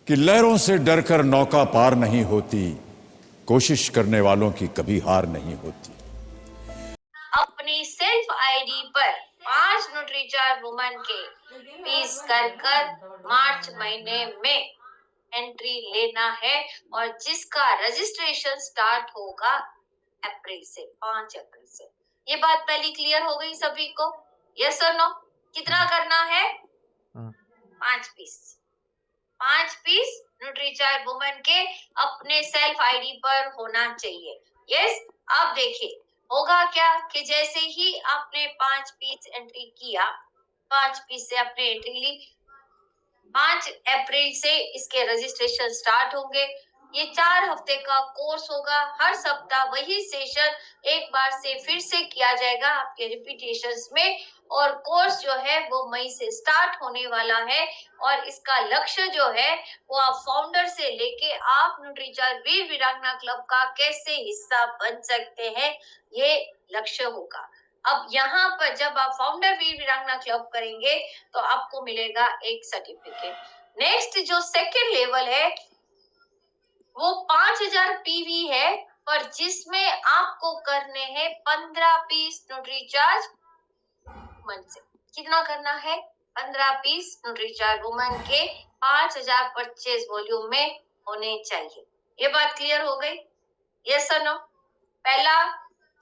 कि लहरों से डरकर नौका पार नहीं होती, कोशिश करने वालों की कभी हार नहीं होती। अपनी सेल्फ आईडी पर 5 न्यूट्रीचार्ज वुमन के पीस कर मार्च महीने में एंट्री लेना है और जिसका रजिस्ट्रेशन स्टार्ट होगा अप्रैल से, 5 अप्रैल से। ये बात पहली क्लियर हो गई सभी को? यस और नो? कितना करना है? 5 पीस। 5 पीस न्यूट्रीचार्ज वुमन के अपने सेल्फ आईडी पर होना चाहिए। यस। अब देखिए होगा क्या कि जैसे ही आपने 5 पीस एंट्री किया, 5 पीस से आपने एंट्री ली, 5 अप्रैल से इसके रजिस्ट्रेशन स्टार्ट होंगे। ये 4 हफ्ते का कोर्स होगा। हर सप्ताह वही सेशन एक बार से फिर से किया जाएगा आपके रिपीटेशंस में। और कोर्स जो है वो मई से स्टार्ट होने वाला है और इसका लक्ष्य जो है वो आप फाउंडर से लेके आप न्यूट्रीचार्ज वीर वीरांगना क्लब का कैसे हिस्सा बन सकते हैं, ये लक्ष्य होगा। अब यहाँ पर जब आप फाउंडर वीर वीरांगना क्लब करेंगे तो आपको मिलेगा एक सर्टिफिकेट। नेक्स्ट जो सेकेंड लेवल है वो 5000 पीवी है, पर जिसमें आपको करने हैं 15 पीस न्यूट्रीचार्ज वुमन से। कितना करना है? 15 पीस न्यूट्रीचार्ज वुमन के 5000 परचेज वॉल्यूम में होने चाहिए। ये बात क्लियर हो गई? यस और नो? पहला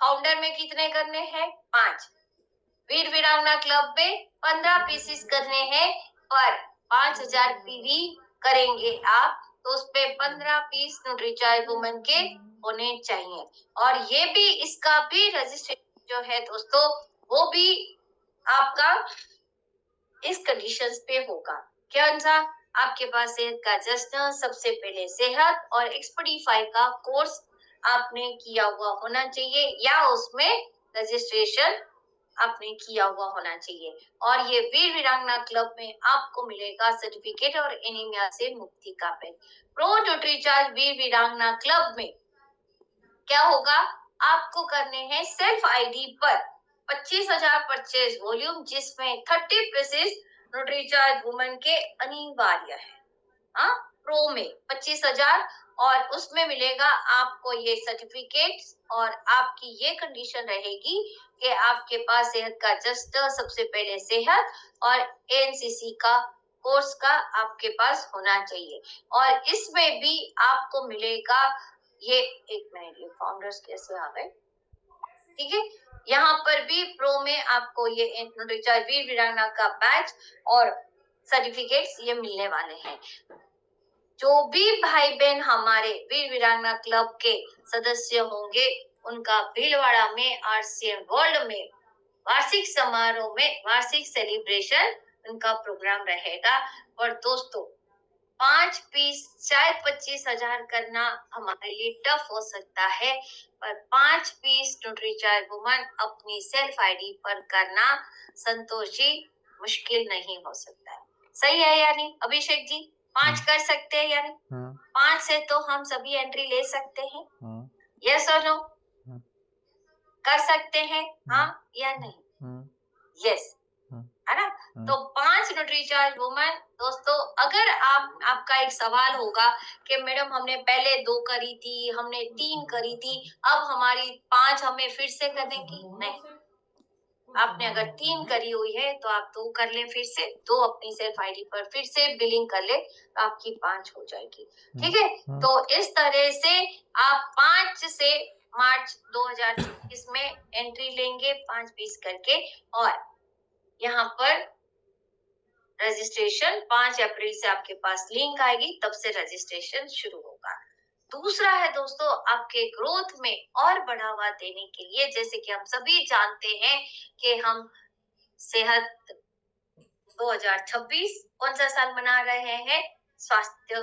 फाउंडर में कितने करने हैं? 5। वीर वीरांगना क्लब में 15 पीसेस करने हैं पर 5000 पीवी करेंगे आप, तो उस पे 15 पीस न्यूट्रीचार्ज वुमन के होने चाहिए। और ये भी इसका भी रजिस्ट्रेशन जो है दोस्तों वो भी आपका इस कंडीशंस पे होगा। क्या अनुसार? आपके पास सेहत का जश्न, सबसे पहले सेहत और एक्सपर्टीफाई का कोर्स आपने किया हुआ होना चाहिए या उसमें रजिस्ट्रेशन आपने किया हुआ होना चाहिए। और ये वीर वीरांगना क्लब में आपको मिलेगा सर्टिफिकेट और एनीमिया से मुक्ति का पेन। प्रो न्यूट्रीचार्ज वीर वीरांगना क्लब में क्या होगा? आपको करने हैं सेल्फ आईडी पर 25,000 परचेज वॉल्यूम, जिसमें 30 पीसेस न्यूट्रीचार्ज वुमन के अनिवार्य है। हाँ, प्रो में 25,000 और उसमें मिलेगा आपको ये सर्टिफिकेट और आपकी ये कंडीशन रहेगी कि आपके पास सेहत का जस्ट सबसे पहले सेहत और एनसीसी का कोर्स का आपके पास होना चाहिए। और इसमें भी आपको मिलेगा ये, एक मिनट, ये फाउंडर्स कैसे आ गए? ठीक है, यहाँ पर भी प्रो में आपको ये न्यूट्रीचार्ज वीर वीरांगना का बैच और सर्टिफिकेट्स ये मिलने वाले हैं। जो भी भाई बहन हमारे वीर वीरांगना क्लब के सदस्य होंगे उनका भीलवाड़ा में आरसीएम वर्ल्ड में वार्षिक समारोह में वार्षिक सेलिब्रेशन उनका प्रोग्राम रहेगा। और दोस्तों 5 पीस शायद 25,000 करना हमारे लिए टफ हो सकता है, पर 5 पीस न्यूट्रीचार्ज वुमन अपनी सेल्फ आईडी पर करना संतोषी मुश्किल नहीं हो सकता है। सही है यानी अभिषेक जी? 5 कर सकते हैं यानी? 5 से तो हम सभी एंट्री ले सकते हैं। यस और नो? कर सकते हैं हाँ या नहीं? यस, है ना? तो 5 न्यूट्रीचार्ज वुमन दोस्तों, अगर आपका एक सवाल होगा कि मैडम हमने पहले 2 करी थी, हमने 3 करी थी, अब हमारी 5 हमें फिर से करने की? नहीं, आपने अगर 3 करी हुई है तो आप 2 कर ले, फिर से 2 अपनी सेल्फ आईडी पर फिर से बिलिंग कर ले तो आपकी 5 हो जाएगी। ठीक है, तो इस तरह से आप 5 से मार्च 2024 में एंट्री लेंगे 5 पीस करके और यहाँ पर रजिस्ट्रेशन 5 अप्रैल से आपके पास लिंक आएगी, तब से रजिस्ट्रेशन शुरू होगा। दूसरा है दोस्तों आपके ग्रोथ में और बढ़ावा देने के लिए, जैसे कि हम सभी जानते हैं कि हम सेहत 2026 कौन सा साल मना रहे हैं? स्वास्थ्य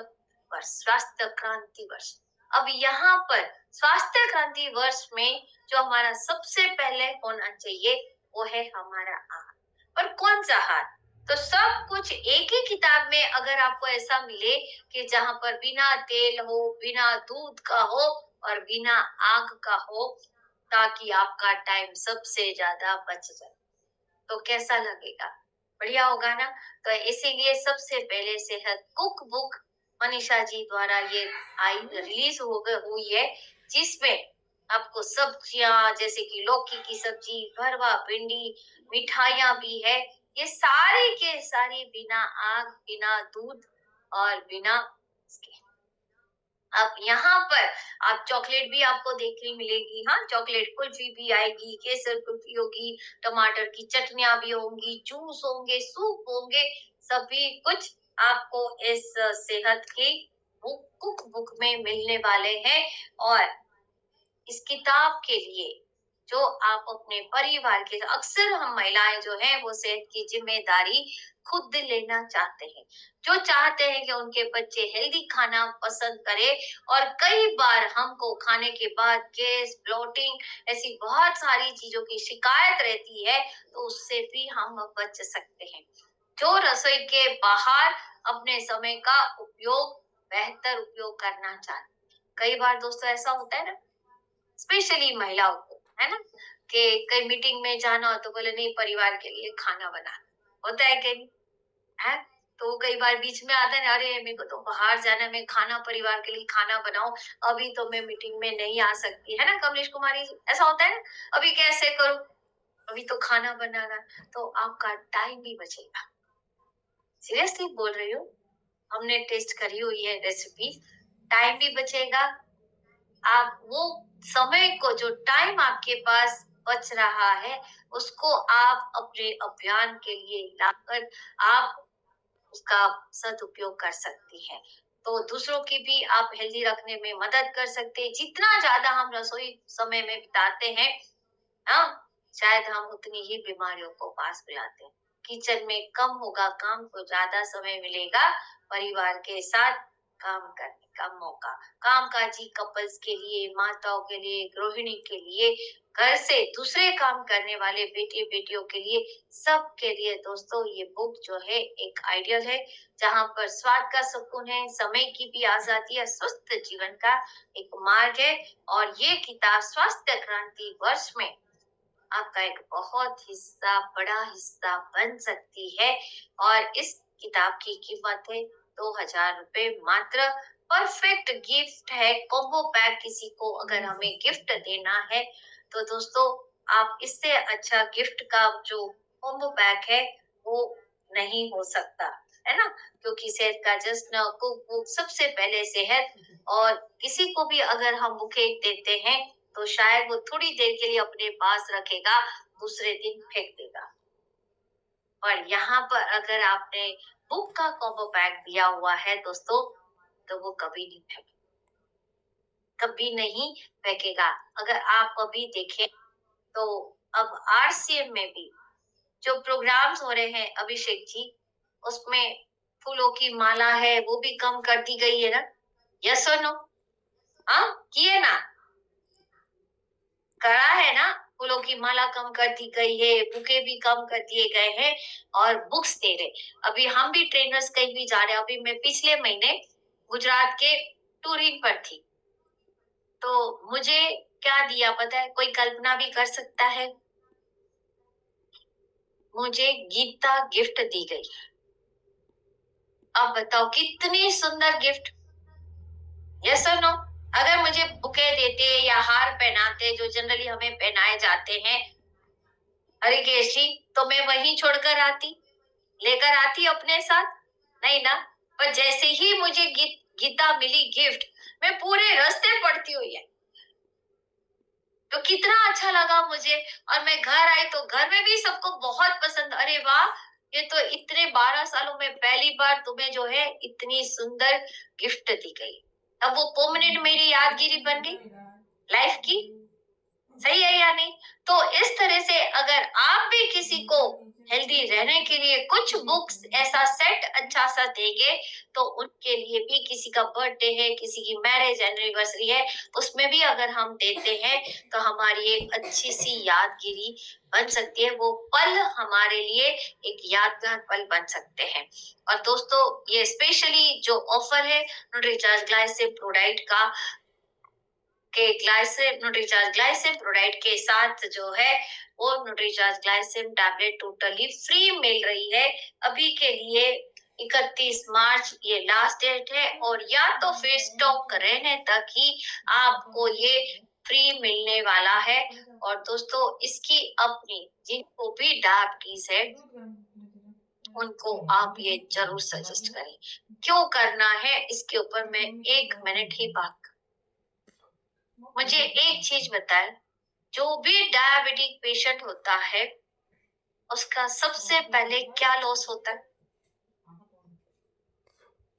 वर्ष, स्वास्थ्य क्रांति वर्ष। अब यहाँ पर स्वास्थ्य क्रांति वर्ष में जो हमारा सबसे पहले होना चाहिए वो है हमारा आहार। पर कौन सा आहार? तो सब कुछ एक ही किताब में अगर आपको ऐसा मिले कि जहाँ पर बिना तेल हो, बिना दूध का हो और बिना आग का हो, ताकि आपका टाइम सबसे ज्यादा बच जाए, तो कैसा लगेगा? बढ़िया होगा ना? तो इसीलिए सबसे पहले सेहत कुक बुक मनीषा जी द्वारा ये रिलीज हुई है, जिसमें आपको सब्जियां जैसे कि लौकी की सब्जी, भरवा भिंडी, मिठाइयाँ भी है। ये सारी के सारी बिना आग, बिना दूध और बिना इसके। अब यहाँ पर आप चॉकलेट भी आपको देखने मिलेगी। हाँ, चॉकलेट कुल्फी भी आएगी, केसर कुल्फी होगी, टमाटर की चटनियां भी होंगी, जूस होंगे, सूप होंगे, सभी कुछ आपको इस सेहत की कुक बुक में मिलने वाले हैं। और इस किताब के लिए जो आप अपने परिवार के, अक्सर हम महिलाएं जो हैं वो सेहत की जिम्मेदारी खुद लेना चाहते हैं, जो चाहते हैं कि उनके बच्चे हेल्दी खाना पसंद करें। और कई बार हमको खाने के बाद गैस, ब्लोटिंग ऐसी बहुत सारी चीजों की शिकायत रहती है, तो उससे भी हम बच सकते हैं। जो रसोई के बाहर अपने समय का उपयोग, बेहतर उपयोग करना चाहते। कई बार दोस्तों ऐसा होता है ना, स्पेशली महिलाओं को, है ना, कि कई मीटिंग में जाना हो तो बोले नहीं, परिवार के लिए खाना बना, होता है कि नहीं है। तो कई बार बीच में आता है, अरे मेरे को तो बाहर जाना है, मैं खाना परिवार के लिए खाना बनाऊं, अभी तो मैं मीटिंग में नहीं आ सकती, है ना कमलेश कुमारी जी, ऐसा होता है ना, अभी कैसे करूं, अभी तो खाना बनाना। तो आपका टाइम भी बचेगा, सीरियसली बोल रही हूँ, हमने टेस्ट करी हुई है रेसिपी। टाइम भी बचेगा, आप वो समय को, जो टाइम आपके पास बच रहा है, उसको आप अपने अभियान के लिए लाकर आप उसका सदुपयोग कर सकती है। तो दूसरों की भी आप हेल्दी रखने में मदद कर सकते हैं। जितना ज्यादा हम रसोई समय में बिताते हैं, हाँ, शायद हम उतनी ही बीमारियों को पास बुलाते हैं। किचन में कम होगा काम, तो ज्यादा समय मिलेगा परिवार के साथ काम करने का मौका। कामकाजी कपल्स के लिए, माताओं के लिए, गृहिणी के लिए, घर से दूसरे काम करने वाले बेटे बेटियों के लिए, सबके लिए दोस्तों ये बुक जो है एक आइडियल है, जहाँ पर स्वाद का सुकून है, समय की भी आजादी है, स्वस्थ जीवन का एक मार्ग है। और ये किताब स्वास्थ्य क्रांति वर्ष में आपका एक बहुत हिस्सा, बड़ा हिस्सा बन सकती है। और इस किताब की कीमत है 2000 रुपए मात्र। परफेक्ट गिफ्ट है, कॉम्बो पैक किसी को अगर हमें गिफ्ट देना है तो दोस्तों आप इससे अच्छा गिफ्ट का जो कॉम्बो पैक है वो नहीं हो सकता, है ना, क्योंकि सेहत का जश्न, कुक बुक, सबसे पहले सेहत। और किसी को भी अगर हम बुके देते हैं तो शायद वो थोड़ी देर के लिए अपने पास रखेगा, दूसरे दिन फेंक देगा। और यहाँ पर अगर आपने बुक का कॉम्बो पैक दिया हुआ है दोस्तों, तो वो कभी नहीं फेंकेगा, कभी नहीं फेंकेगा। अगर आप अभी देखें तो अब आरसीएम में भी जो प्रोग्राम्स हो रहे हैं अभिषेक जी, उसमें फूलों की माला है वो भी कम कर दी गई है ना, यस और नो? हाँ, किए ना, करा है ना, फूलों की माला कम कर दी गई है, बुके भी कम कर दिए गए हैं और बुक्स दे रहे। अभी हम भी ट्रेनर्स कहीं भी जा रहे हैं, अभी मैं पिछले महीने गुजरात के टूरिंग पर थी, तो मुझे क्या दिया पता है, कोई कल्पना भी कर सकता है, मुझे गीता गिफ्ट दी गई। अब बताओ कितनी सुंदर गिफ्ट, यस और नो? अगर मुझे बुके देते या हार पहनाते जो जनरली हमें पहनाए जाते हैं हरिकेश जी, तो मैं वहीं छोड़कर आती, लेकर आती अपने साथ, नहीं ना। पर जैसे ही मुझे गीता मिली गिफ्ट, मैं पूरे रास्ते पढ़ती हुई है, तो कितना अच्छा लगा मुझे। और मैं घर आई तो घर में भी सबको बहुत पसंद, अरे वाह, ये तो इतने 12 सालों में पहली बार तुम्हें जो है इतनी सुंदर गिफ्ट दी गई। अब वो परमानेंट मेरी यादगिरी बन गई लाइफ की, सही है या नहीं? तो इस तरह से अगर आप भी किसी को हेल्दी रहने के लिए कुछ बुक्स ऐसा सेट अच्छा सा देंगे, तो उनके लिए भी, किसी का बर्थडे है, किसी की मैरिज एनिवर्सरी है, उसमें भी अगर हम देते हैं तो हमारी एक अच्छी सी यादगिरी बन सकती है, वो पल हमारे लिए एक यादगार पल बन सकते हैं। और दोस्तों ये स्पेशली जो ऑफर है न्यूट्रीचार्ज ग्लाइसिम प्रोडाइट का, के न्यूट्रीचार्ज ग्लाइसिम प्रोडाइट के साथ जो है वो न्यूट्रीचार्ज ग्लाइसिम टैबलेट टोटली फ्री मिल रही है अभी के लिए। 31 मार्च ये लास्ट डेट है, और या तो फिर स्टॉक रहने तक ही आपको ये फ्री मिलने वाला है। और दोस्तों इसकी अपनी जिनको भी डायबिटीज है उनको आप ये जरूर सजेस्ट करें। क्यों करना है इसके ऊपर मैं 1 मिनट ही बात करूं। मुझे एक चीज बताएं, जो भी डायबिटिक पेशेंट होता है उसका सबसे पहले क्या लॉस होता है?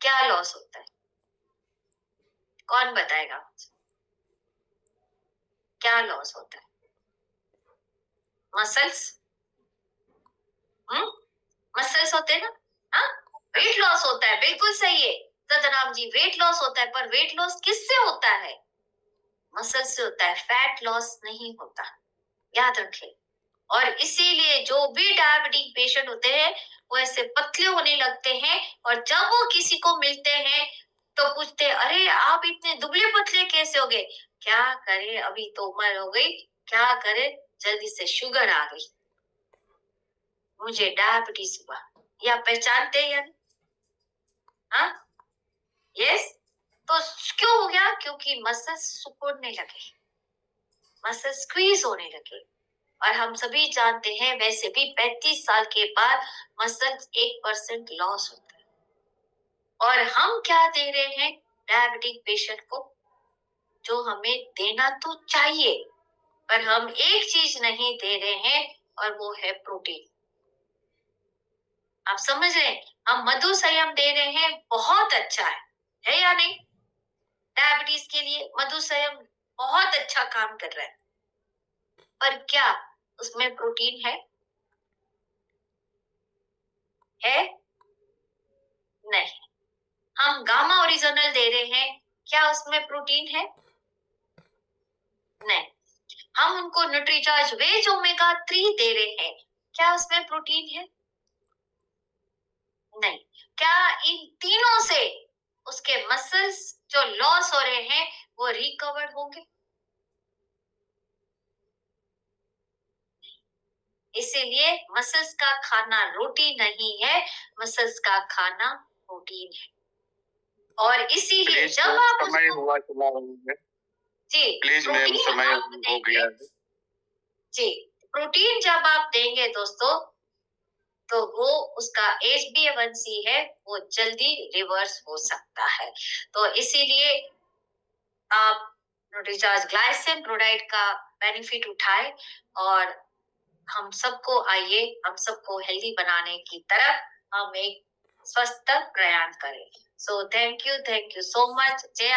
क्या लॉस होता है? कौन बताएगा मुझे? क्या लॉस होता है? मसल्स? मसल्स होते हैं ना? हाँ, वेट लॉस होता है, बिल्कुल सही है सतनाम जी, वेट लॉस होता है। पर वेट लॉस किससे होता है? मसल से होता है, फैट लॉस नहीं होता, याद रखें। और इसीलिए जो भी डायबिटिक पेशेंट होते हैं वो ऐसे पतले होने लगते हैं, और जब वो किसी को मिलते हैं तो पूछते हैं, अरे आप इतने दुबले पतले कैसे हो गए? क्या करें, अभी तो उम्र हो गई, क्या करें, जल्दी से शुगर आ गई, मुझे डायबिटीज हुआ। या पहचानते हैं या नहीं? हाँ, यस। तो क्यों हो गया? क्योंकि मसल सिकुड़ने लगे, मसल स्क्वीज होने लगे। और हम सभी जानते हैं वैसे भी 35 साल के बाद मसल 1% लॉस होता है। और हम क्या दे रहे हैं डायबिटिक पेशेंट को? जो हमें देना तो चाहिए, पर हम एक चीज नहीं दे रहे हैं, और वो है प्रोटीन। आप समझ रहे हैं? हम मधु संयम दे रहे हैं, बहुत अच्छा है या नहीं? डायबिटीज के लिए मधु संयम बहुत अच्छा काम कर रहा है, पर क्या उसमें प्रोटीन है? नहीं। हम गामा ओरिजिनल दे रहे हैं, क्या उसमें प्रोटीन है? नहीं। हम उनको न्यूट्रीचार्ज वेज ओमेगा 3 दे रहे हैं, क्या उसमें प्रोटीन है? नहीं। क्या इन तीनों से उसके मसल्स जो लॉस हो रहे हैं वो रिकवर होंगे? इसीलिए मसल्स का खाना रोटी नहीं है, मसल्स का खाना प्रोटीन है। और इसीलिए जब आप समय उसको हुआ चला रही है, जी प्लीज मैम, प्रोटीन समय आप हो देंगे गया है। जी, प्रोटीन जब आप देंगे दोस्तों तो वो उसका HbA1c है वो जल्दी रिवर्स हो सकता है। तो इसीलिए आप न्यूट्रीचार्ज ग्लाइसिन प्रोडाइट का बेनिफिट उठाए, और हम सबको आइए, हम सबको हेल्दी बनाने की तरफ हम एक स्वस्थ प्रयास करें। So thank you so much. जय